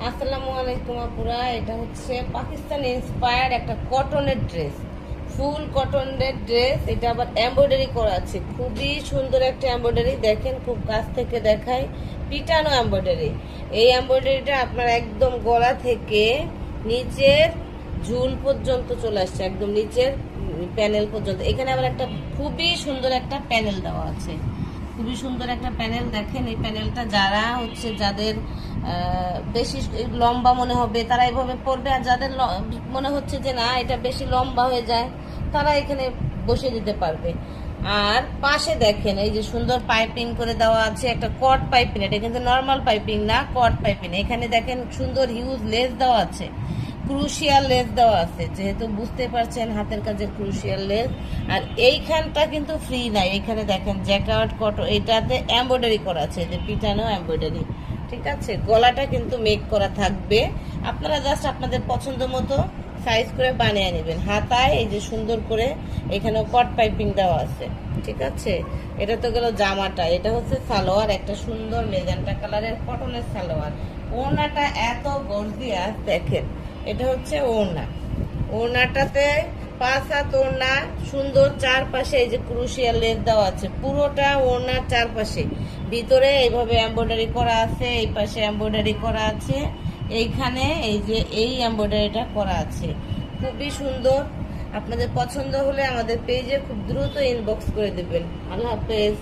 আসসালামু আলাইকুম আপুরা, এটা হচ্ছে পাকিস্তান ইন্সপায়ার্ড একটা কটনের ড্রেস, ফুল কটনের ড্রেস। এটা আবার এমব্রয়ডারি করা আছে, খুবই সুন্দর একটা এমব্রয়ডারি। দেখেন, খুব কাছ থেকে দেখাই, পিটানো এমব্রয়ডারি। এই এমব্রয়ডারিটা আপনার একদম গলা থেকে নিচের ঝুল পর্যন্ত চলে আসছে, একদম নিচের প্যানেল পর্যন্ত। এখানে আবার একটা খুবই সুন্দর একটা প্যানেল দেওয়া আছে, খুবই সুন্দর একটা প্যানেল। দেখেন, এই প্যানেলটা যারা হচ্ছে যাদের বেশি লম্বা মনে হবে তারা এইভাবে পরবে, আর যাদের মনে হচ্ছে যে না এটা বেশি লম্বা হয়ে যায় তারা এখানে বসিয়ে দিতে পারবে। আর পাশে দেখেন এই যে সুন্দর পাইপিং করে দেওয়া আছে, একটা কট পাইপিং। এটা কিন্তু নর্মাল পাইপিং না, কট পাইপিং। এখানে দেখেন সুন্দর হিউজ লেস দেওয়া আছে, ক্রুশিয়াল লেস দেওয়া আছে, যেহেতু বুঝতে পারছেন হাতের কাজের ক্রুশিয়াল লেস। আর এইখানটা কিন্তু ফ্রি নাই, এখানে দেখেন জ্যাকার্ড কটন, এটাতে এমব্রয়ডারি করা আছে, যে পিটানো এমব্রয়ডারি। ঠিক আছে, গলাটা কিন্তু মেক করা থাকবে। আপনারা জাস্ট আপনাদের পছন্দ মতো সাইজ করে বানিয়ে নেবেন। হাতায় এই যে সুন্দর করে এখানে কট পাইপিং দেওয়া আছে। ঠিক আছে, এটা তো গেল জামাটা। এটা হচ্ছে সালোয়ার, একটা সুন্দর মেজেন্টা কালারের কটনের সালোয়ার। ওড়নাটা এত গর্জিয়াস দেখেন, এটা হচ্ছে ওড়না। ওড়নাটাতে 5 হাত ওড়না, সুন্দর চারপাশে এই যে ক্রুশিয়াল লেস দেওয়া আছে, পুরোটা ওড়নার চারপাশে। ভিতরে এইভাবে এমব্রয়ডারি করা আছে, এই পাশে এমব্রয়ডারি করা আছে, এইখানে এই যে এই এমব্রয়ডারিটা করা আছে, খুবই সুন্দর। আপনাদের পছন্দ হলে আমাদের পেজে খুব দ্রুত ইনবক্স করে দেবেন। আল্লাহ হাফেজ।